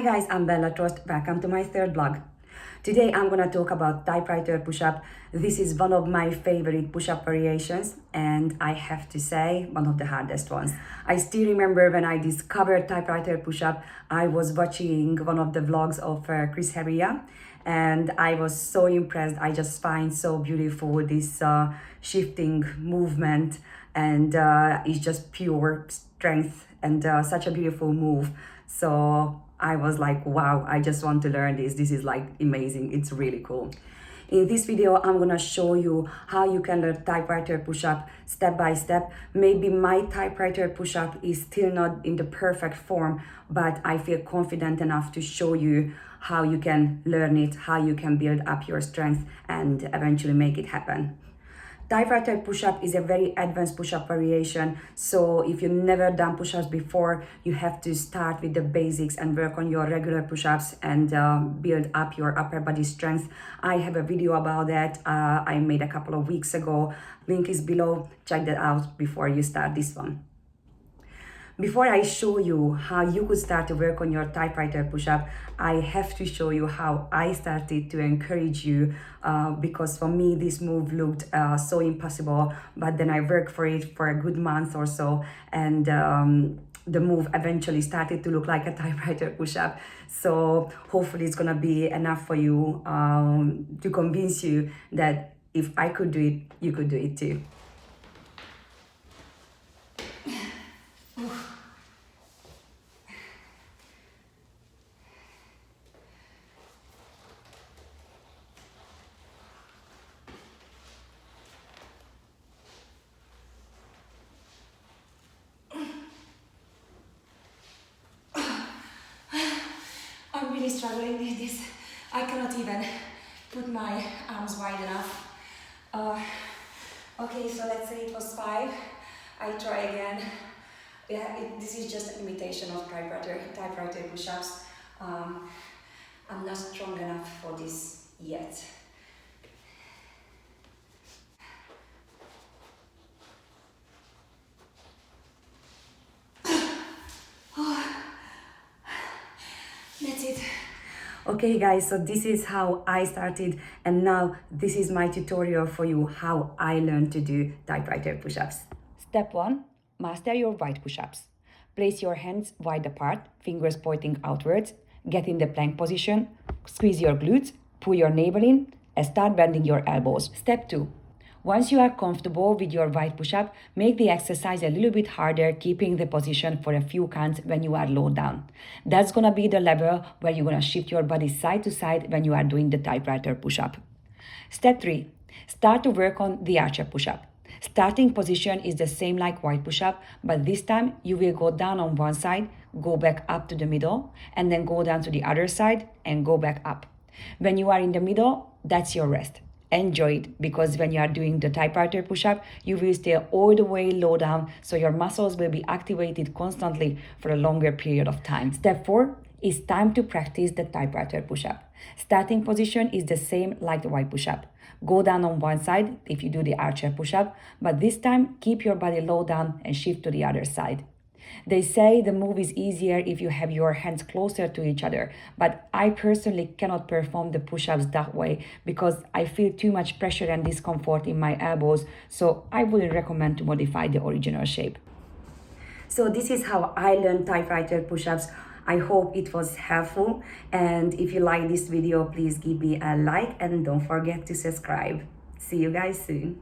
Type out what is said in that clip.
guys, I'm Bella Trost. Welcome to my third vlog. Today I'm gonna talk about typewriter push-up. This is one of my favorite push-up variations, and I have to say, one of the hardest ones. I still remember when I discovered typewriter push-up, I was watching one of the vlogs of Chris Heria, and I was so impressed. I just find so beautiful this shifting movement, and it's just pure strength and such a beautiful move. So I was like, wow, I just want to learn this. This is like amazing. It's really cool. In this video, I'm gonna show you how you can learn typewriter push-up step by step. Maybe my typewriter push-up is still not in the perfect form, but I feel confident enough to show you how you can learn it, how you can build up your strength and eventually make it happen. Typewriter push-up is a very advanced push-up variation, so if you've never done push-ups before, you have to start with the basics and work on your regular push-ups and build up your upper body strength. I have a video about that I made a couple of weeks ago. Link is below. Check that out before you start this one. Before I show you how you could start to work on your typewriter push-up, I have to show you how I started to encourage you because for me this move looked so impossible, but then I worked for it for a good month or so, and the move eventually started to look like a typewriter push-up. So hopefully it's gonna be enough for you to convince you that if I could do it, you could do it too. I'm really struggling with this. I cannot even put my arms wide enough. Okay, so let's say it was 5. I try again. Yeah, this is just an imitation of typewriter push-ups. I'm not strong enough for this yet. That's it. Okay guys, so this is how I started, and now this is my tutorial for you how I learned to do typewriter push-ups. Step 1. Master your wide push-ups. Place your hands wide apart, fingers pointing outwards, get in the plank position, squeeze your glutes, pull your navel in, and start bending your elbows. Step 2. Once you are comfortable with your wide push-up, make the exercise a little bit harder, keeping the position for a few counts when you are low down. That's gonna be the level where you're gonna shift your body side to side when you are doing the typewriter push-up. Step 3. Start to work on the archer push-up. Starting position is the same like wide push-up, but this time you will go down on one side, go back up to the middle, and then go down to the other side and go back up. When you are in the middle, that's your rest. Enjoy it, because when you are doing the typewriter push-up, you will stay all the way low down, so your muscles will be activated constantly for a longer period of time. Step 4 is time to practice the typewriter push-up. Starting position is the same like the wide push-up. Go down on one side if you do the archer push-up, but this time keep your body low down and shift to the other side. They say the move is easier if you have your hands closer to each other, but I personally cannot perform the push-ups that way because I feel too much pressure and discomfort in my elbows, so I would recommend to modify the original shape. So this is how I learned typewriter push-ups. I hope it was helpful, and if you like this video, please give me a like and don't forget to subscribe. See you guys soon.